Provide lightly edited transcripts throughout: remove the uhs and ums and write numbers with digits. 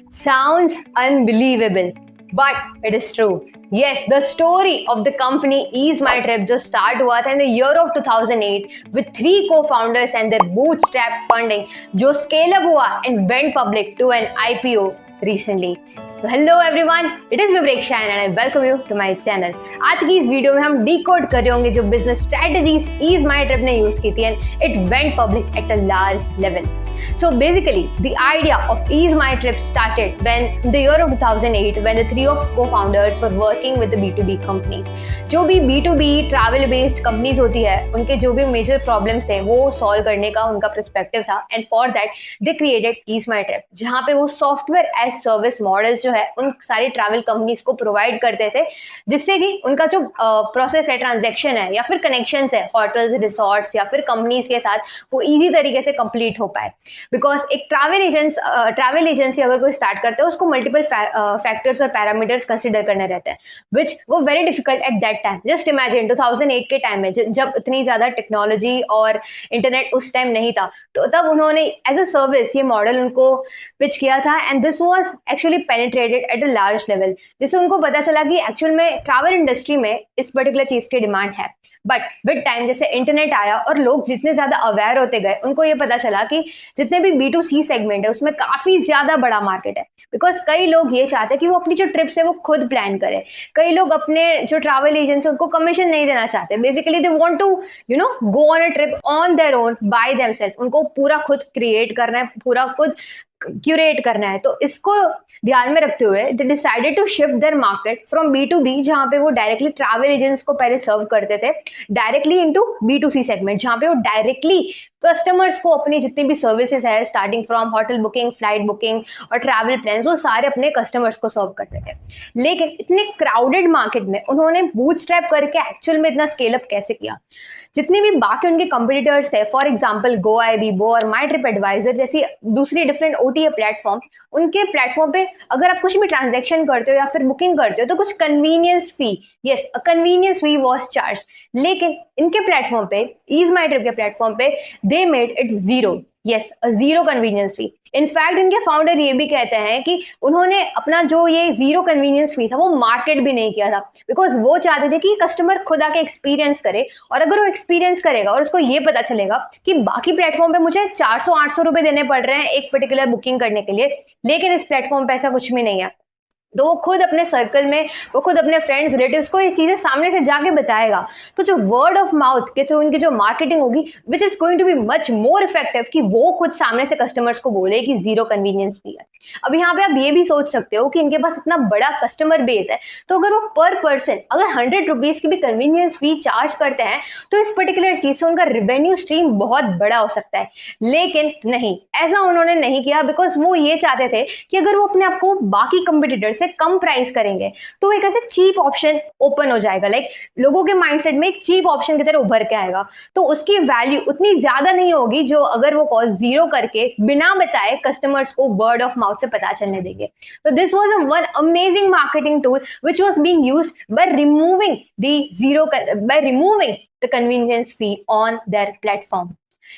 Sounds unbelievable, but it is true. Yes, the story of the company Ease My Trip just started हुआ था in the year of 2008 with 3 co-founders and their bootstrap funding जो scale up हुआ and went public to an IPO recently. So hello everyone, it is Vivek Shayan and I welcome you to my channel. आज की इस video में हम decode कर रहे होंगे जो business strategies Ease My Trip ने use की थी and it went public at a large level. So basically, the idea of Ease My Trip started when in the year of 2008 when the 3 of co-founders were working with the B2B companies. जो भी B2B travel based companies होती है उनके जो भी major problems थे वो solve करने का उनका perspective था and for that they created Ease My Trip जहाँ पे वो software as service models जो है उन सारी travel companies को provide करते थे जिससे कि उनका जो process है transaction है या फिर connections है hotels, resorts या फिर companies के साथ वो easy तरीके से complete हो पाए. बिकॉज एक ट्रैवल एजेंसी अगर कोई स्टार्ट करता है उसको मल्टीपल फैक्टर्स और पैरामीटर्स कंसिडर करने रहते हैं विच वो very difficult at that time. Just imagine 2008 के टाइम में जब इतनी ज़्यादा टेक्नोलॉजी और इंटरनेट उस टाइम नहीं था तो तब उन्होंने एज अ सर्विस ये मॉडल उनको पिच किया था and this was actually penetrated at a large level जिससे उनको पता चला कि एक्चुअल में ट्रैवल इंडस्ट्री में इस पर्टिकुलर चीज़ की डिमांड है. बट विद टाइम जैसे इंटरनेट आया और लोग जितने ज़्यादा अवेयर होते गए उनको ये पता चला कि जितने भी B2C सेगमेंट है उसमें काफ़ी ज़्यादा बड़ा मार्केट है. बिकॉज कई लोग ये चाहते हैं कि वो अपनी जो ट्रिप्स है वो खुद प्लान करें. कई लोग अपने जो ट्रैवल एजेंट्स है उनको कमीशन नहीं देना चाहते. Basically they want to go on a trip on their own by themselves. उनको पूरा खुद क्रिएट करना है, पूरा खुद क्यूरेट करना है. तो इसको ध्यान में रखते हुए they decided to shift their market from B2B जहाँ पे वो डायरेक्टली ट्रैवल एजेंट्स को पहले सर्व करते थे डायरेक्टली इनटू B2C सेगमेंट जहाँ पे वो डायरेक्टली कस्टमर्स को अपनी जितनी भी सर्विसेज है starting from hotel booking, flight booking और ट्रैवल प्लान्स वो सारे अपने कस्टमर्स को सर्व करते थे. लेकिन इतने क्राउडेड मार्केट में उन्होंने बूटस्ट्रैप करके एक्चुअल में इतना स्केल अप कैसे किया. जितने भी बाकी उनके कंपटीटर्स थे फॉर एग्जांपल GoIbibo और माई ट्रिप एडवाइजर जैसी दूसरी डिफरेंट OTA प्लेटफॉर्म, उनके प्लेटफॉर्म पे अगर आप कुछ भी ट्रांजैक्शन करते हो या फिर बुकिंग करते हो तो कुछ convenience fee, yes a convenience fee was charge. लेकिन इनके प्लेटफॉर्म पे, ईज माई ट्रिप के प्लेटफॉर्म पे they made it zero, yes a zero convenience fee. In fact इनके फाउंडर ये भी कहते हैं कि उन्होंने अपना जो ये जीरो कन्वीनियंस फी था वो मार्केट भी नहीं किया था बिकॉज वो चाहते थे कि कस्टमर खुद आके एक्सपीरियंस करे और अगर वो एक्सपीरियंस करेगा और उसको ये पता चलेगा कि बाकी प्लेटफॉर्म पे मुझे 400-800 रुपए देने पड़ रहे हैं एक पर्टिकुलर बुकिंग करने के लिए लेकिन इस प्लेटफॉर्म पे ऐसा कुछ भी नहीं है, तो वो खुद अपने सर्कल में, वो खुद अपने फ्रेंड्स रिलेटिव्स को ये चीज़ें सामने से जाके बताएगा. तो जो वर्ड ऑफ माउथ के थ्रू उनकी जो मार्केटिंग होगी which is going to be much more effective कि वो खुद सामने से कस्टमर्स को बोले कि जीरो कन्वीनियंस फी है. अब यहाँ पे आप ये भी सोच सकते हो कि इनके पास इतना बड़ा कस्टमर बेस है तो अगर वो पर पर्सन अगर 100 रुपीज़ की भी कन्वीनियंस फी चार्ज करते हैं तो इस पर्टिकुलर चीज़ से उनका रेवेन्यू स्ट्रीम बहुत बड़ा हो सकता है. लेकिन नहीं, ऐसा उन्होंने नहीं किया बिकॉज वो ये चाहते थे कि अगर वो अपने आप को बाकी कंपिटिटर से कम प्राइस करेंगे तो एक ऐसे चीप ऑप्शन ओपन हो जाएगा. लाइक लोगों के माइंडसेट में एक चीप ऑप्शन की तरह उभर के आएगा तो उसकी वैल्यू उतनी ज्यादा नहीं होगी जो अगर वो कॉल जीरो करके बिना बताए कस्टमर्स को वर्ड ऑफ माउथ से पता चलने देंगे. तो this was a one amazing marketing tool which was being used by removing the convenience fee on their platform.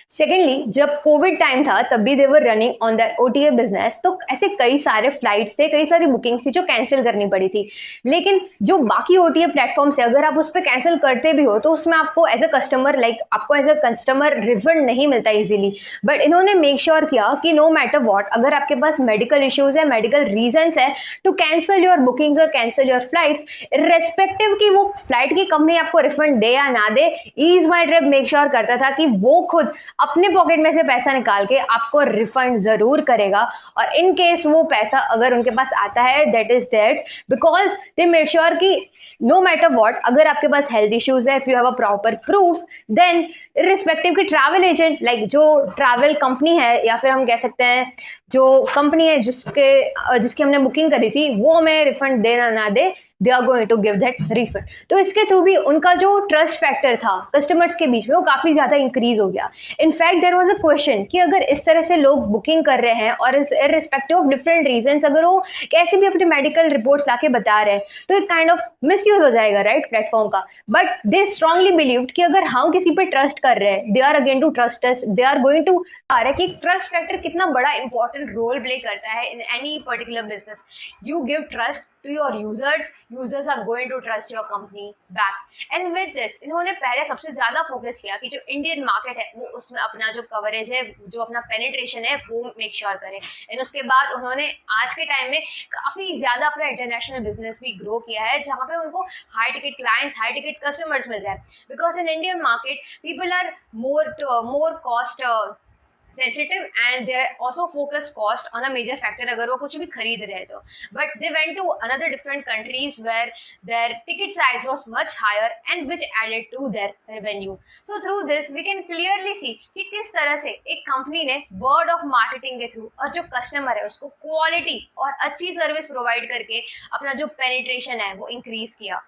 Secondly जब कोविड टाइम था तब भी they were running on that OTA business तो ऐसे कई सारे फ्लाइट्स थे, कई सारी बुकिंग्स थी जो कैंसिल करनी पड़ी थी. लेकिन जो बाकी OTA प्लेटफॉर्म्स है अगर आप उस पर कैंसिल करते भी हो तो उसमें आपको एज अ कस्टमर आपको एज अ कस्टमर रिफंड नहीं मिलता इजीली. बट इन्होंने मेक श्योर किया कि नो मैटर वॉट अगर आपके पास मेडिकल इश्यूज है, मेडिकल रीजंस है टू कैंसिल योर बुकिंग्स और कैंसिल योर फ्लाइट्स इर्रेस्पेक्टिव कि वो फ्लाइट की कंपनी आपको रिफंड दे या ना दे, ईज माई ट्रिप मेक श्योर करता था कि वो खुद अपने पॉकेट में से पैसा निकाल के आपको रिफंड जरूर करेगा. और इन केस वो पैसा अगर उनके पास आता है that is theirs because they made sure कि नो मैटर व्हाट अगर आपके पास हेल्थ इश्यूज है, if you have a proper proof then respective की ट्रैवल एजेंट लाइक जो ट्रैवल कंपनी है या फिर हम कह सकते हैं जो कंपनी है जिसकी हमने बुकिंग करी थी वो हमें रिफंड देना ना दे they are going to give that refund. तो इसके थ्रू भी उनका जो ट्रस्ट फैक्टर था कस्टमर्स के बीच में वो काफ़ी ज़्यादा इंक्रीज हो गया. In fact there was a question कि अगर इस तरह से लोग बुकिंग कर रहे हैं और इररिस्पेक्टिव ऑफ डिफरेंट रीजंस अगर वो कैसे भी अपने मेडिकल रिपोर्ट्स लाके बता रहे हैं तो एक काइंड ऑफ मिसयूज हो जाएगा राइट प्लेटफॉर्म का. बट दे स्ट्रांगली बिलीव्ड कि अगर हम किसी पे ट्रस्ट कर रहे हैं, they are again to trust us, they are going to आ रहा है कि ट्रस्ट फैक्टर कितना बड़ा इंपॉर्टेंट रोल प्ले करता है in any particular business. You give trust to your users are going to trust your company back. And with this इन्होंने पहले सबसे ज़्यादा फोकस किया कि जो इंडियन मार्केट है वो उसमें अपना जो कवरेज है, जो अपना पेनिट्रेशन है वो मेक श्योर करें. एंड उसके बाद उन्होंने आज के टाइम में काफ़ी ज़्यादा अपना इंटरनेशनल बिजनेस भी ग्रो किया है जहाँ पे उनको high ticket clients, high ticket customers मिल रहे हैं. Because in Indian market people are more cost sensitive and they also focus cost on a major factor अगर वो कुछ भी खरीद रहे तो. But they went to another different countries where their ticket size was much higher and which added to their revenue. So through this we can clearly see कि किस तरह से एक कंपनी ने word of marketing के through और जो customer है उसको क्वालिटी और अच्छी सर्विस प्रोवाइड करके अपना जो पेनिट्रेशन है वो इंक्रीज किया,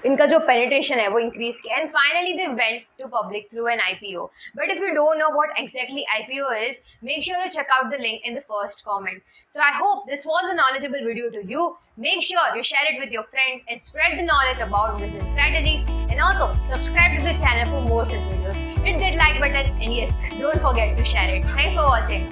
इनका जो पेनिट्रेशन है वो इंक्रीज किया. And finally they went to public through an IPO. But if you don't know what exactly IPO is, make sure to check out the link in the first comment. So I hope this was a knowledgeable video to you. Make sure you share it with your friends and spread the knowledge about business strategies, and also subscribe to the channel for more such videos. Hit that like button and yes, don't forget to share it. Thanks for watching.